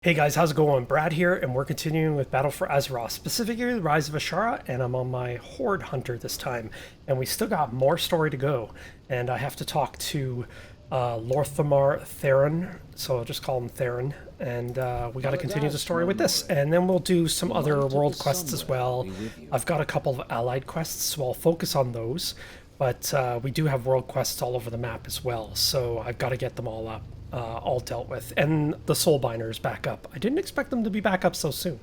Hey guys, how's it going? Brad here, and we're continuing with Battle for Azeroth, specifically the Rise of Azshara, and I'm on my Horde Hunter this time. And we still got more story to go, and I have to talk to Lorthamar Theron, so I'll just call him Theron, and we got to continue the story with this. And then we'll do some other world quests as well. I've got a couple of allied quests, so I'll focus on those, but we do have world quests all over the map as well, so I've got to get them all up. All dealt with, and the Soulbinders back up. I didn't expect them to be back up so soon,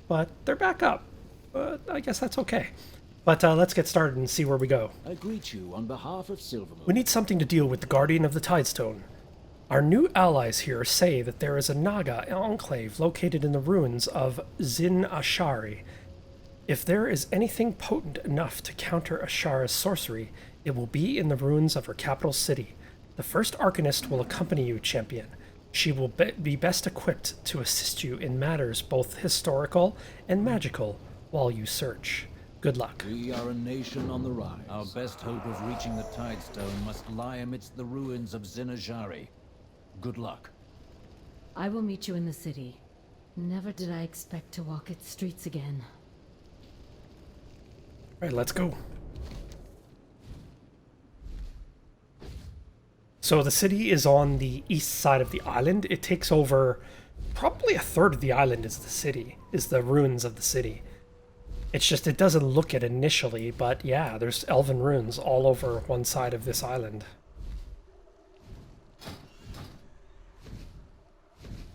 but they're back up. But I guess that's okay. But let's get started and see where we go. I greet you on behalf of Silvermoon. We need something to deal with the Guardian of the Tidestone. Our new allies here say that there is a Naga enclave located in the ruins of Zin Ashari. If there is anything potent enough to counter Ashara's sorcery, it will be in the ruins of her capital city. The first Arcanist will accompany you, champion. She will be best equipped to assist you in matters both historical and magical while you search. Good luck. We are a nation on the rise. Our best hope of reaching the Tidestone must lie amidst the ruins of Zinajari. Good luck. I will meet you in the city. Never did I expect to walk its streets again. All right, let's go. So the city is on the east side of the island. It takes over probably a third of the island is the city, is the ruins of the city. It's just, it doesn't look it initially, but yeah, there's elven ruins all over one side of this island.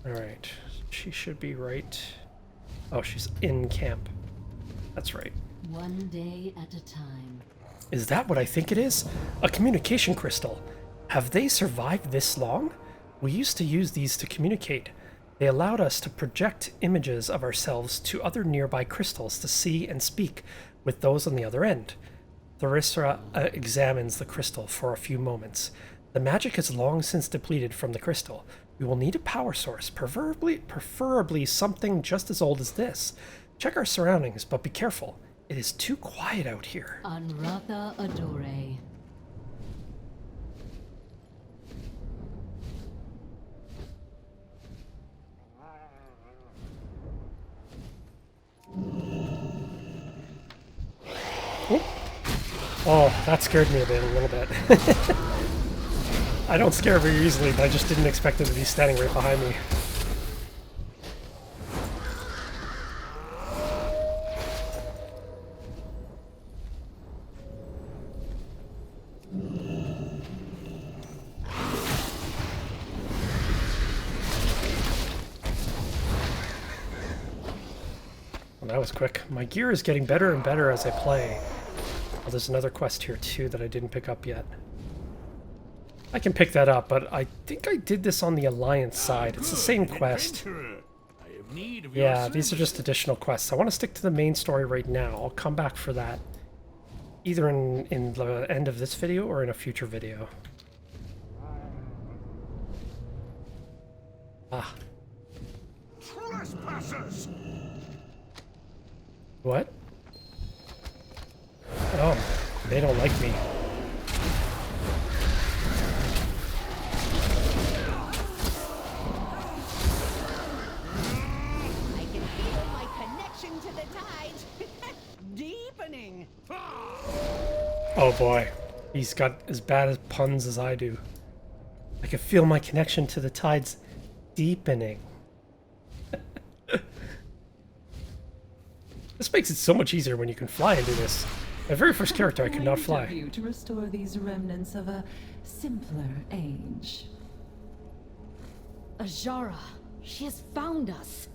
Alright, she should be right. Oh, she's in camp. That's right. One day at a time. Is that what I think it is? A communication crystal. Have they survived this long? We used to use these to communicate. They allowed us to project images of ourselves to other nearby crystals to see and speak with those on the other end. Tharisra examines the crystal for a few moments. The magic has long since depleted from the crystal. We will need a power source, preferably something just as old as this. Check our surroundings, but be careful. It is too quiet out here. Anratha Adore. Oh, that scared me a little bit. I don't scare very easily, but I just didn't expect him to be standing right behind me. Well, that was quick. My gear is getting better and better as I play. Oh, there's another quest here too that I didn't pick up yet. I can pick that up, but I think I did this on the Alliance side. It's the same quest. Yeah, these are just additional quests. I want to stick to the main story right now. I'll come back for that. Either in the end of this video or in a future video. Ah. Trespassers! What? Oh, they don't like me. I can feel my connection to the tides deepening. Oh boy, he's got as bad as puns as I do. I can feel my connection to the tides deepening. This makes it so much easier when you can fly into this. My very first character, I could not fly. You to restore these remnants of a simpler age. Azshara, she has found us.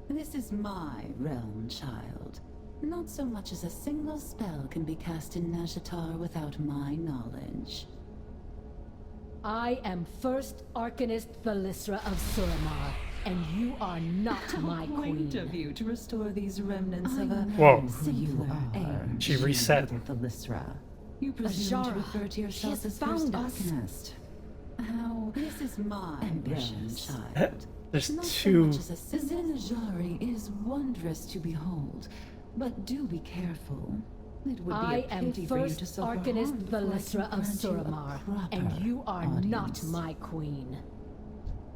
This is my realm, child. Not so much as a single spell can be cast in Nazjatar without my knowledge. I am first Arcanist Belisra of Suramar, and you are not my Quaint of queen. you to restore these remnants of a Whoa. simpler age. She reset. Belisra. You presume to Azshara, refer to she yourself has as found first us. Arcanist. How this is my ambitious. realm, child. There's Not so two. much as a Zinajari is wondrous to behold, but do be careful. It would be I a am pity for you to first suffer harm Arcanist before I can Belisra of grant you a Suramar, proper and you are not audience. my queen.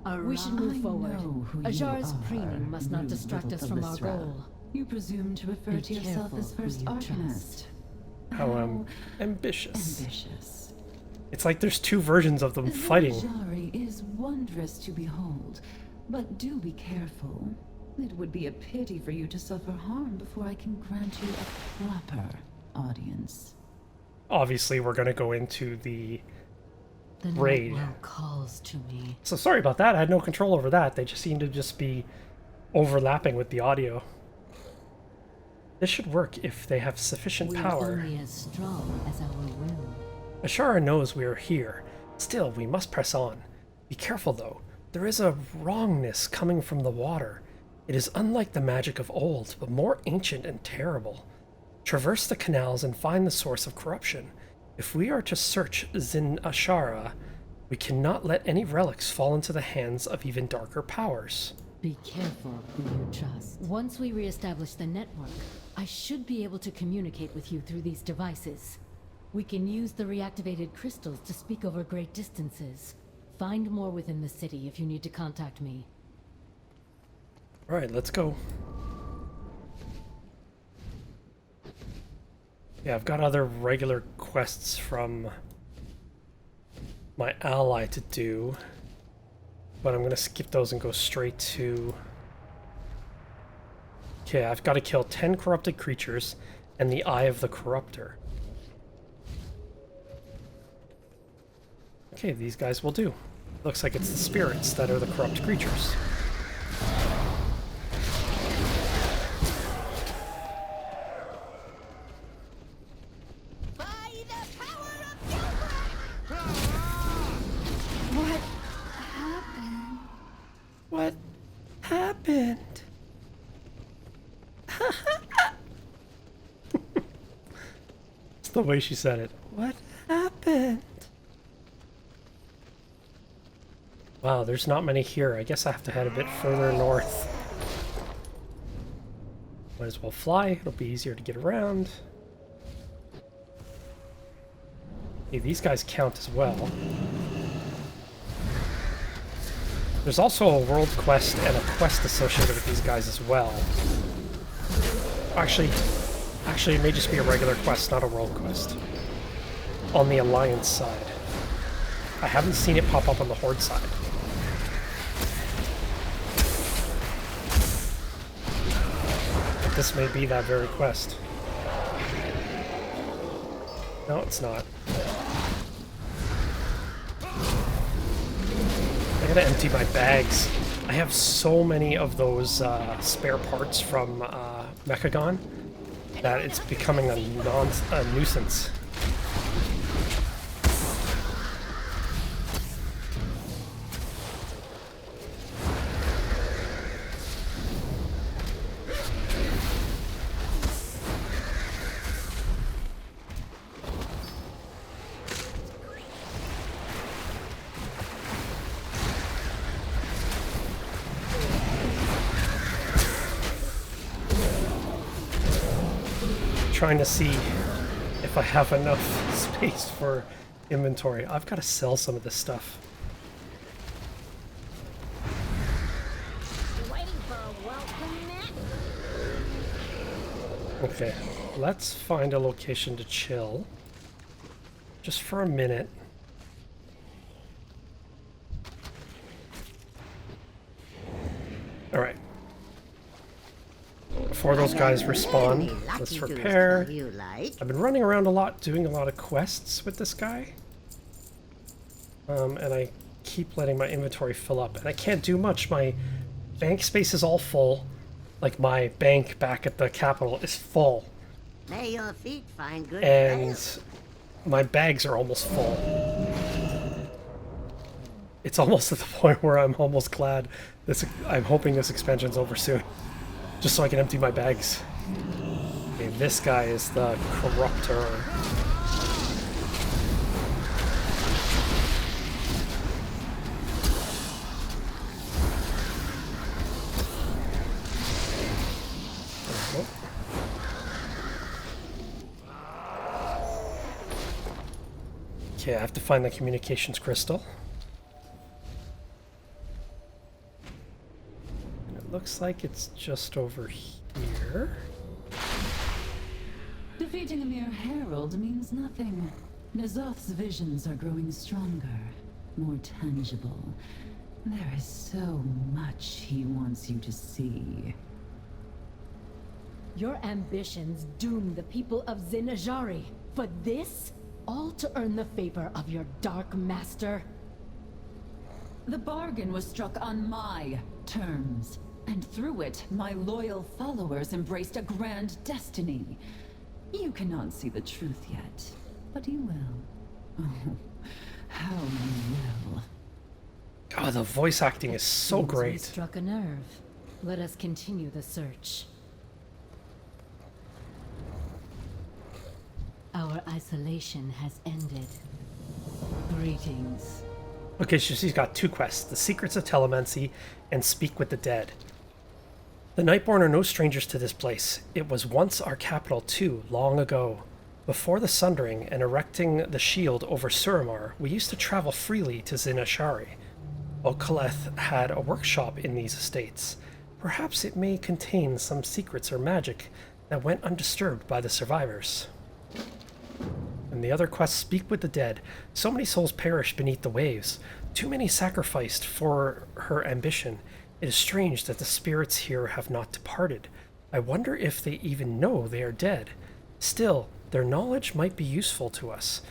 We should move I forward. know who you Azshara's are, preening must not you distract little us from our Belisra. goal. You presume to refer Be to yourself as careful who first you Arcanist. How ambitious. Ambitious. It's like there's two versions of them fighting. Zinajari is wondrous to behold, but do be careful. It would be a pity for you to suffer harm before I can grant you a proper audience. Obviously, we're going to go into the The raid. night well calls to me. So sorry about that. I had no control over that. They just seem to just be overlapping with the audio. This should work if they have sufficient We are power. only as strong as our will. Azshara knows we are here. Still, we must press on. Be careful, though. There is a wrongness coming from the water. It is unlike the magic of old, but more ancient and terrible. Traverse the canals and find the source of corruption. If we are to search Azshara, we cannot let any relics fall into the hands of even darker powers. Be careful who you trust. Once we reestablish the network, I should be able to communicate with you through these devices. We can use the reactivated crystals to speak over great distances. Find more within the city if you need to contact me. Alright, let's go. Yeah, I've got other regular quests from my ally to do, but I'm going to skip those and go straight to... Okay, I've got to kill 10 corrupted creatures and the Eye of the Corruptor. Okay, these guys will do. Looks like it's the spirits that are the corrupt creatures. By the power of Gilbert! What happened? What happened? It's the way she said it. What happened? Wow, there's not many here. I guess I have to head a bit further north. Might as well fly. It'll be easier to get around. Hey, these guys count as well. There's also a world quest and a quest associated with these guys as well. Actually, it may just be a regular quest, not a world quest. On the Alliance side. I haven't seen it pop up on the Horde side. But this may be that very quest. No, it's not. I gotta empty my bags. I have so many of those spare parts from Mechagon that it's becoming a nuisance. Trying to see if I have enough space for inventory. I've got to sell some of this stuff. You waiting for a welcome net? Okay, let's find a location to chill. Just for a minute. Alright. Before those guys respawn, let's repair. You like? I've been running around a lot, doing a lot of quests with this guy. And I keep letting my inventory fill up. And I can't do much. My bank space is all full. Like, my bank back at the capital is full. May your feet find good And trails. my bags are almost full. It's almost at the point where I'm almost glad I'm hoping this expansion's over soon. Just so I can empty my bags. Okay, this guy is the Corruptor. Okay, I have to find the communications crystal. looks like it's just over here. Defeating a mere herald means nothing. N'Zoth's visions are growing stronger, more tangible. There is so much he wants you to see. Your ambitions doom the people of Zinajari. For this, all to earn the favor of your Dark Master? The bargain was struck on my terms, and through it, my loyal followers embraced a grand destiny. You cannot see the truth yet, but you will. Oh, how you will. Oh, the voice acting is so Seems we great. struck a nerve. Let us continue the search. Our isolation has ended. Greetings. Okay, so she's got 2 quests, The Secrets of Telemancy and Speak with the Dead. The Nightborn are no strangers to this place. It was once our capital too, long ago. Before the Sundering and erecting the shield over Suramar, we used to travel freely to Zinashari. Okaleth had a workshop in these estates. Perhaps it may contain some secrets or magic that went undisturbed by the survivors. And the other quest, Speak with the Dead. So many souls perished beneath the waves. Too many sacrificed for her ambition. It is strange that the spirits here have not departed. I wonder if they even know they are dead. Still, their knowledge might be useful to us.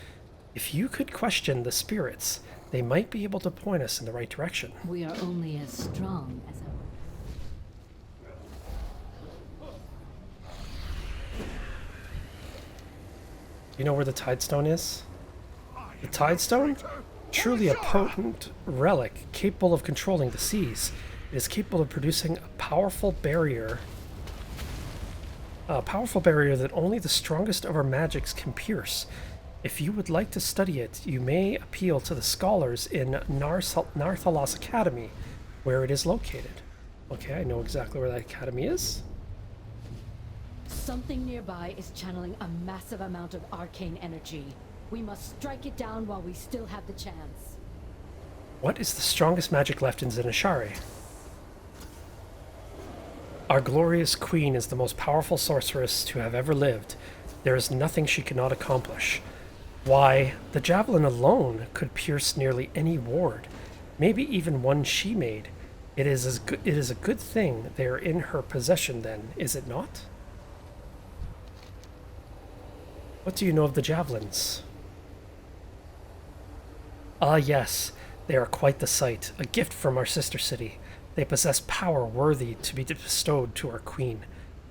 If you could question the spirits, they might be able to point us in the right direction. We are only as strong as our... You know where the Tidestone is? The Tidestone? Truly a potent relic, capable of controlling the seas. It is capable of producing a powerful barrier that only the strongest of our magics can pierce. If you would like to study it, you may appeal to the scholars in Narthalos Academy, where it is located. Okay, I know exactly where that academy is. Something nearby is channeling a massive amount of arcane energy. We must strike it down while we still have the chance. What is the strongest magic left in Zinashari? Our glorious queen is the most powerful sorceress to have ever lived. There is nothing she cannot accomplish. Why, the javelin alone could pierce nearly any ward, maybe even one she made. It is a good thing they are in her possession then, is it not? What do you know of the javelins? Ah yes, they are quite the sight, a gift from our sister city. They possess power worthy to be bestowed to our queen.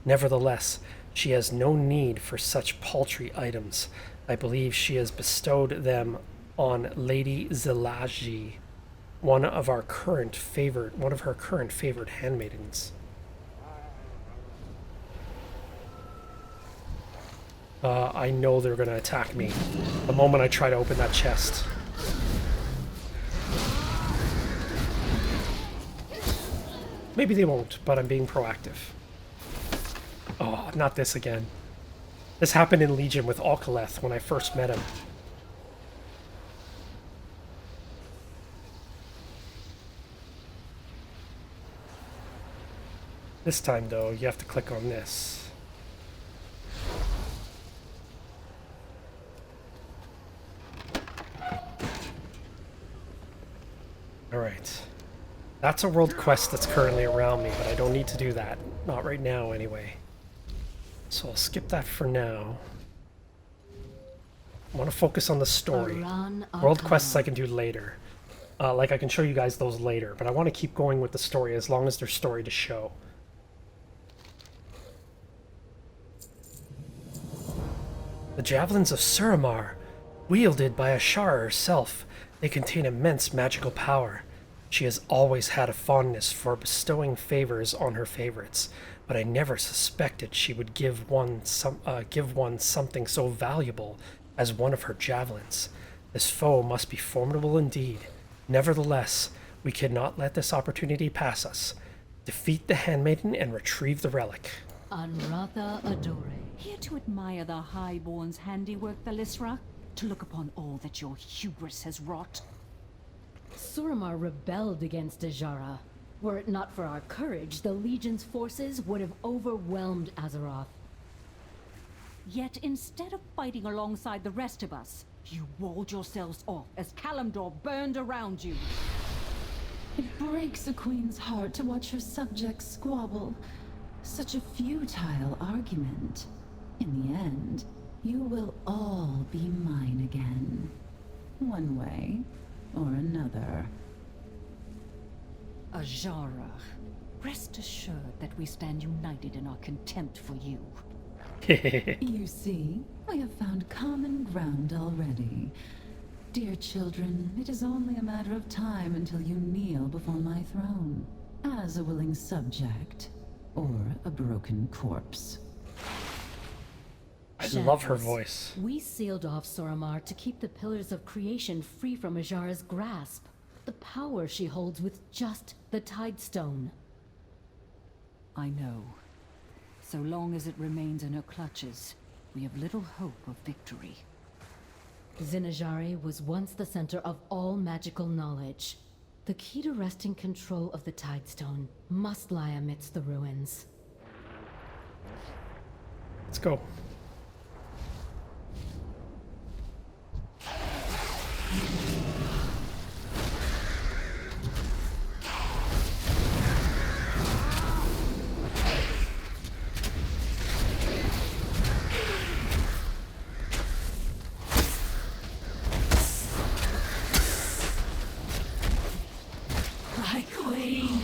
Nevertheless, she has no need for such paltry items. I believe she has bestowed them on Lady Zilaji, one of her current favored handmaidens. I know they're going to attack me the moment I try to open that chest. Maybe they won't, but I'm being proactive. Oh, not this again. This happened in Legion with Okaleth when I first met him. This time, though, you have to click on this. Alright. That's a world quest that's currently around me, but I don't need to do that. Not right now, anyway. So I'll skip that for now. I want to focus on the story. World quests I can do later. Like, I can show you guys those later, but I want to keep going with the story as long as there's story to show. The Javelins of Suramar, wielded by Azshara herself, they contain immense magical power. She has always had a fondness for bestowing favors on her favorites, but I never suspected she would give one something so valuable as one of her javelins. This foe must be formidable indeed. Nevertheless, we cannot let this opportunity pass us. Defeat the handmaiden and retrieve the relic. Anratha Adore. Here to admire the Highborn's handiwork, Thalisra, to look upon all that your hubris has wrought. Suramar rebelled against Azshara. Were it not for our courage, the Legion's forces would have overwhelmed Azeroth. Yet instead of fighting alongside the rest of us, you walled yourselves off as Kalimdor burned around you. It breaks a queen's heart to watch her subjects squabble. Such a futile argument. In the end, you will all be mine again. One way or another. Azshara, rest assured that we stand united in our contempt for you. You see, we have found common ground already. Dear children, it is only a matter of time until you kneel before my throne. As a willing subject, or a broken corpse. I love her Shadows. voice. We sealed off Suramar to keep the Pillars of Creation free from Azshara's grasp. The power she holds with just the Tidestone. I know. So long as it remains in her clutches, we have little hope of victory. Zinajari was once the center of all magical knowledge. The key to wresting control of the Tidestone must lie amidst the ruins. Let's go. My queen,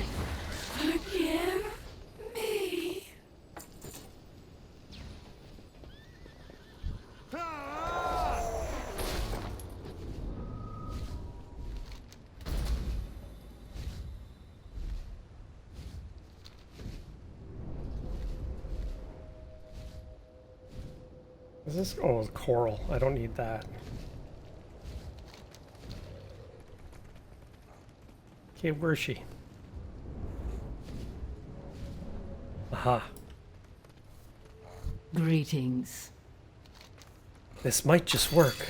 forgive me. Is this? Oh, coral. I don't need that. Okay, where is she? Aha. Greetings. This might just work.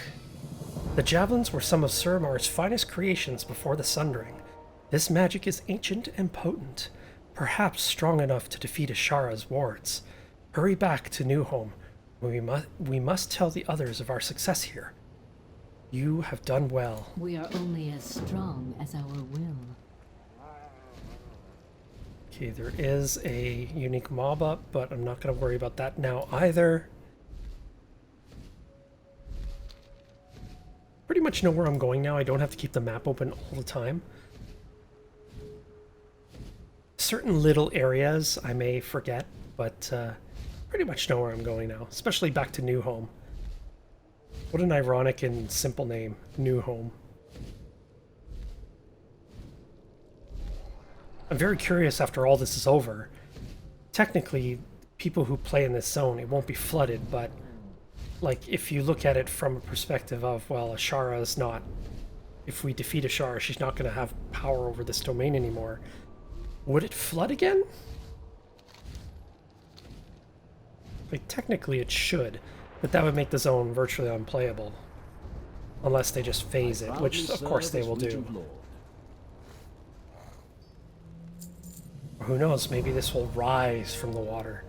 The javelins were some of Suramar's finest creations before the Sundering. This magic is ancient and potent, perhaps strong enough to defeat Ashara's wards. Hurry back to Newhome. We must tell the others of our success here. You have done well. We are only as strong as our will. Okay, there is a unique mob up, but I'm not going to worry about that now either. Pretty much know where I'm going now. I don't have to keep the map open all the time. Certain little areas I may forget, but pretty much know where I'm going now, especially back to Newhome. What an ironic and simple name, Newhome. I'm very curious after all this is over. Technically, people who play in this zone, it won't be flooded, but like if you look at it from a perspective of, well, Azshara is not, if we defeat Azshara, she's not going to have power over this domain anymore. Would it flood again? Like, technically it should, but that would make the zone virtually unplayable. Unless they just phase it, which of course they will do. Or who knows, maybe this will rise from the water.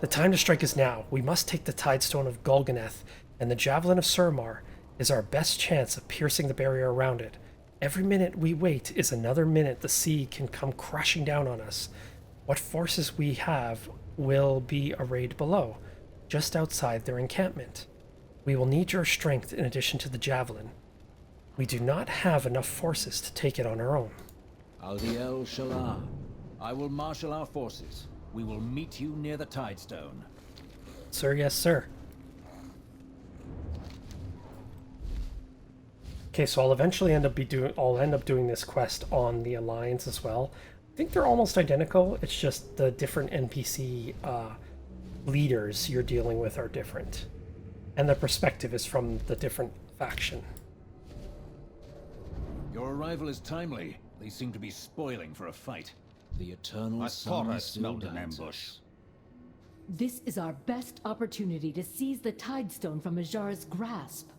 The time to strike is now. We must take the Tidestone of Golganeth, and the Javelin of Suramar is our best chance of piercing the barrier around it. Every minute we wait is another minute the sea can come crashing down on us. What forces we have will be arrayed below, just outside their encampment. We will need your strength in addition to the Javelin. We do not have enough forces to take it on our own. Aldiel Shalah, I will marshal our forces. We will meet you near the Tidestone. Sir, yes, sir. Okay, so I'll eventually end up doing this quest on the Alliance as well. I think they're almost identical. It's just the different NPC leaders you're dealing with are different, and the perspective is from the different faction. Your arrival is timely. They seem to be spoiling for a fight. The eternal I thought I sun smelled still an dances. ambush. This is our best opportunity to seize the Tidestone from Azshara's grasp.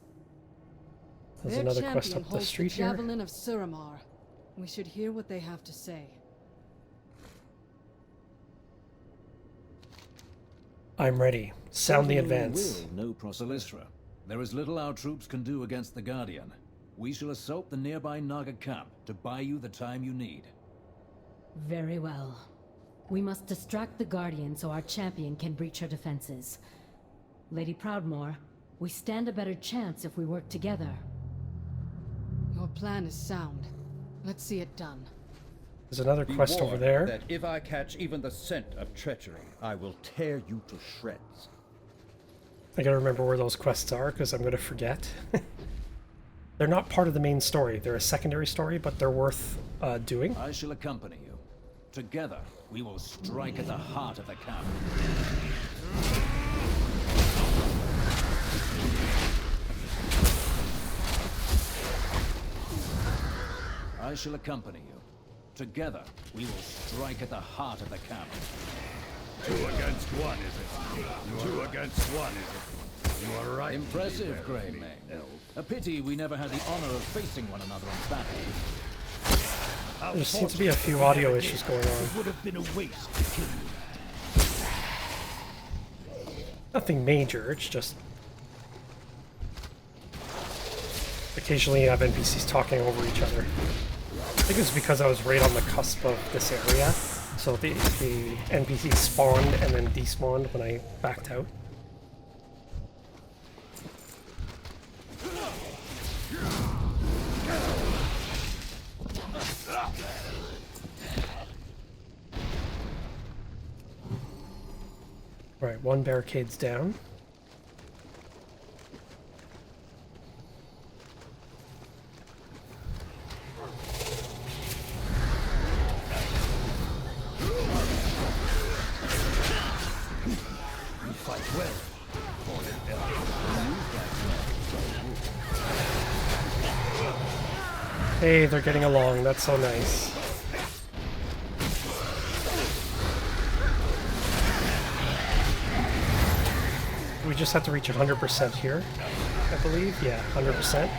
There's Their another champion quest up the holds street the here. Javelin of Suramar. We should hear what they have to say. I'm ready. Sound the Order advance. will, no Solistra. There is little our troops can do against the Guardian. We shall assault the nearby Naga camp to buy you the time you need. Very well. We must distract the Guardian so our champion can breach her defenses. Lady Proudmoore, we stand a better chance if we work together. Your plan is sound. Let's see it done. There's another Be quest over warned there. that if I catch even the scent of treachery, I will tear you to shreds. I gotta remember where those quests are, because I'm gonna forget. They're not part of the main story. They're a secondary story, but they're worth doing. I shall accompany you. Together, we will strike at the heart of the camp. I shall accompany you. Together, we will strike at the heart of the camp. 2 against 1, is it? 2 against 1, is it? You are right. Impressive, Grey Mane. A pity we never had the honor of facing one another in battle. There seems to be a few audio issues going on. It would have been a waste to kill you. Nothing major, it's just... occasionally you have NPCs talking over each other. I think it's because I was right on the cusp of this area, so the NPCs spawned and then despawned when I backed out. Right, one barricade's down. Hey, they're getting along. That's so nice. We just have to reach 100% here, I believe. Yeah, 100%.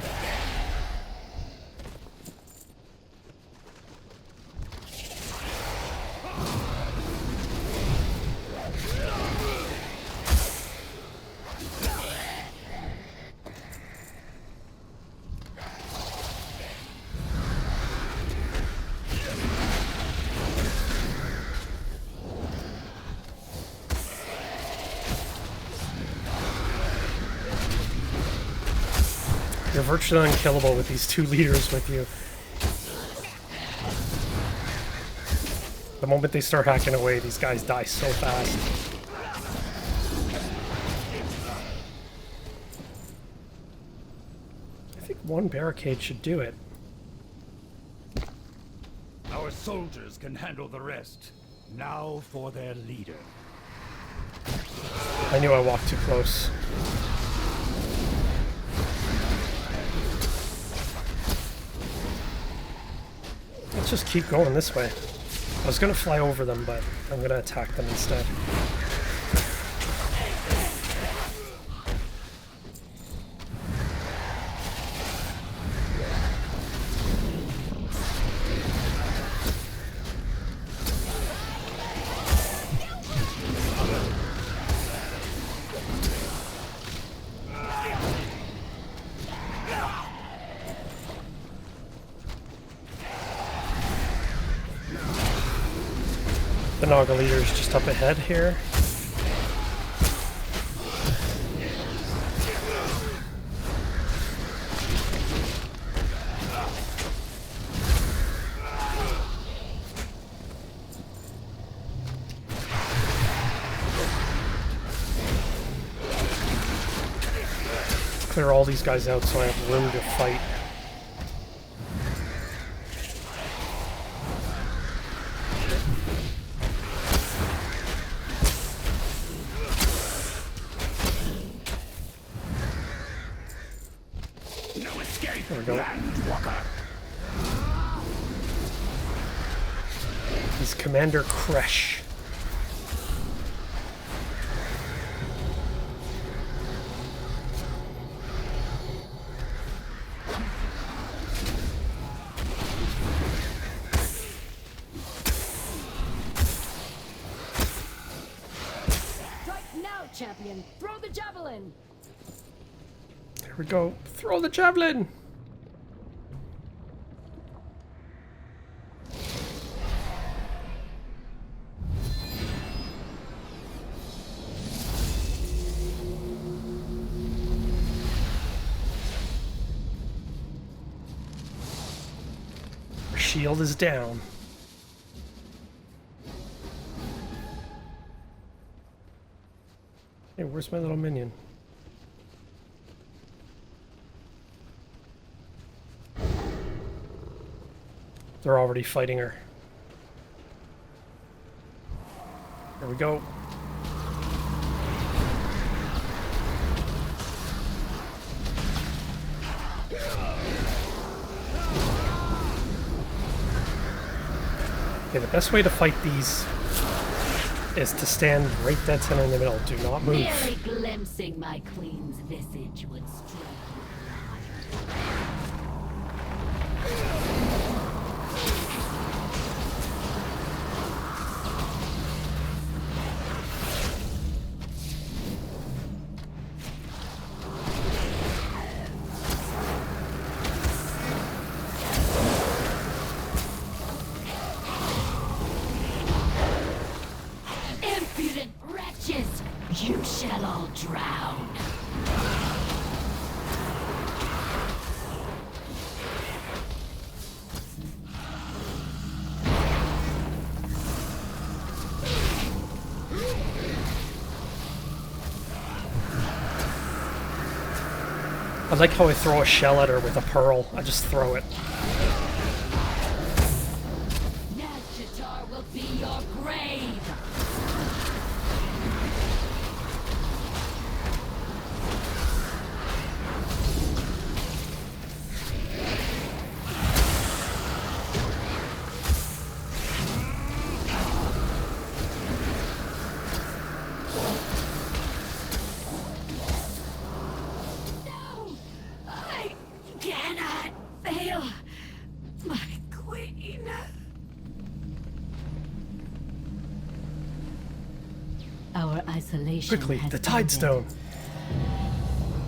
You're virtually unkillable with these 2 leaders with you. The moment they start hacking away, these guys die so fast. I think 1 barricade should do it. Our soldiers can handle the rest. Now for their leader. I knew I walked too close. Let's just keep going this way. I was gonna fly over them, but I'm gonna attack them instead. The Naga leader is just up ahead here. Clear all these guys out so I have room to fight. There we go. He's Commander Kresh. champion. Throw the javelin. Here we go. Throw the javelin. Our shield is down. Hey, where's my little minion? They're already fighting her. There we go. Okay, the best way to fight these is to stand right dead center in the middle. Do not move. Merely glimpsing my queen's visage would strike. Impudent wretches! You shall all drown! I like how I throw a shell at her with a pearl. I just throw it. Nazjatar will be your grave! No! I cannot fail my queen! Our isolation Quickly, has the Tide ended. Stone.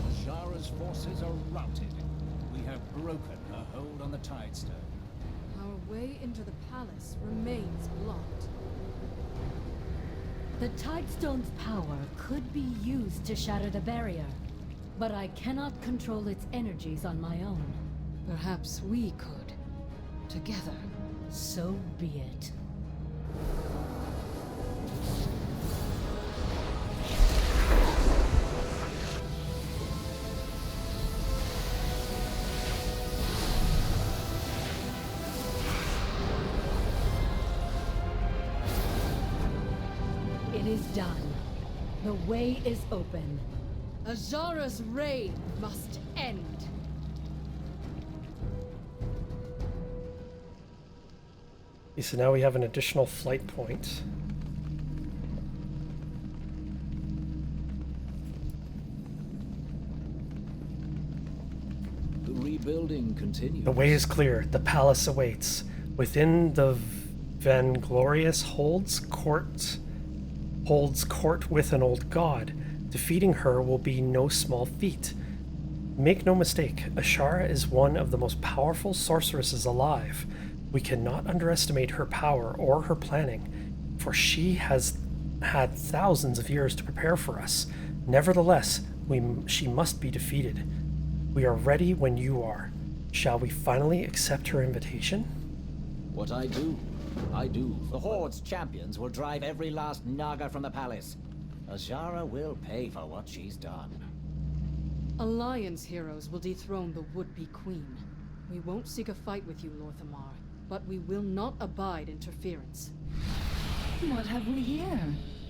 Azshara's forces are routed. We have broken her hold on the Tidestone. Our way into the palace remains blocked. The Tidestone's power could be used to shatter the barrier, but I cannot control its energies on my own. Perhaps we could. Together. So be it. It is done. The way is open. Azshara's reign must end. Okay, so now we have an additional flight point. The rebuilding continues. The way is clear. The palace awaits. Within the Vainglorious holds court with an old god. Defeating her will be no small feat. Make no mistake, Azshara is one of the most powerful sorceresses alive. We cannot underestimate her power or her planning, for she has had thousands of years to prepare for us. Nevertheless, she must be defeated. We are ready when you are. Shall we finally accept her invitation? What I do, I do. The Horde's champions will drive every last Naga from the palace. Azshara will pay for what she's done. Alliance heroes will dethrone the would-be queen. We won't seek a fight with you, Lorthamar, but we will not abide interference. What have we here?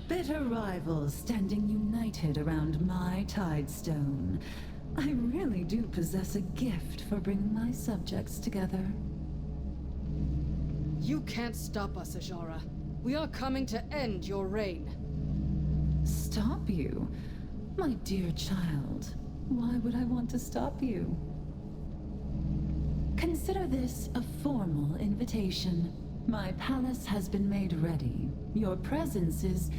Bitter rivals standing united around my Tidestone. I really do possess a gift for bringing my subjects together. You can't stop us, Azshara. We are coming to end your reign. Stop you? My dear child, why would I want to stop you? Consider this a formal invitation. My palace has been made ready. Your presence is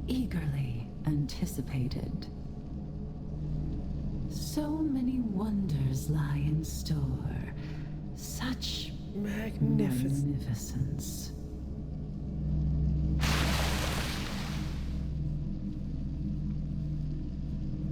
eagerly anticipated. So many wonders lie in store. Such magnificence.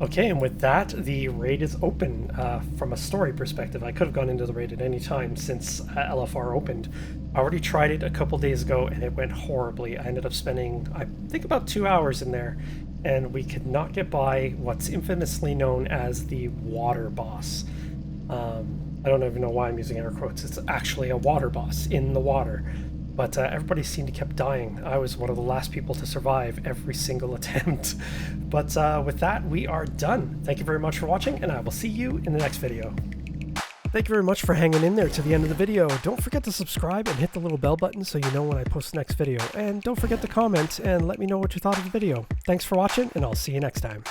Okay, and with that, the raid is open. From a story perspective, I could have gone into the raid at any time since LFR opened. I already tried it a couple days ago and it went horribly. I ended up spending, I think, about 2 hours in there, and we could not get by what's infamously known as the water boss. I don't even know why I'm using air quotes. It's actually a water boss in the water. But everybody seemed to keep dying. I was one of the last people to survive every single attempt. But with that, we are done. Thank you very much for watching, and I will see you in the next video. Thank you very much for hanging in there to the end of the video. Don't forget to subscribe and hit the little bell button so you know when I post the next video. And don't forget to comment and let me know what you thought of the video. Thanks for watching, and I'll see you next time.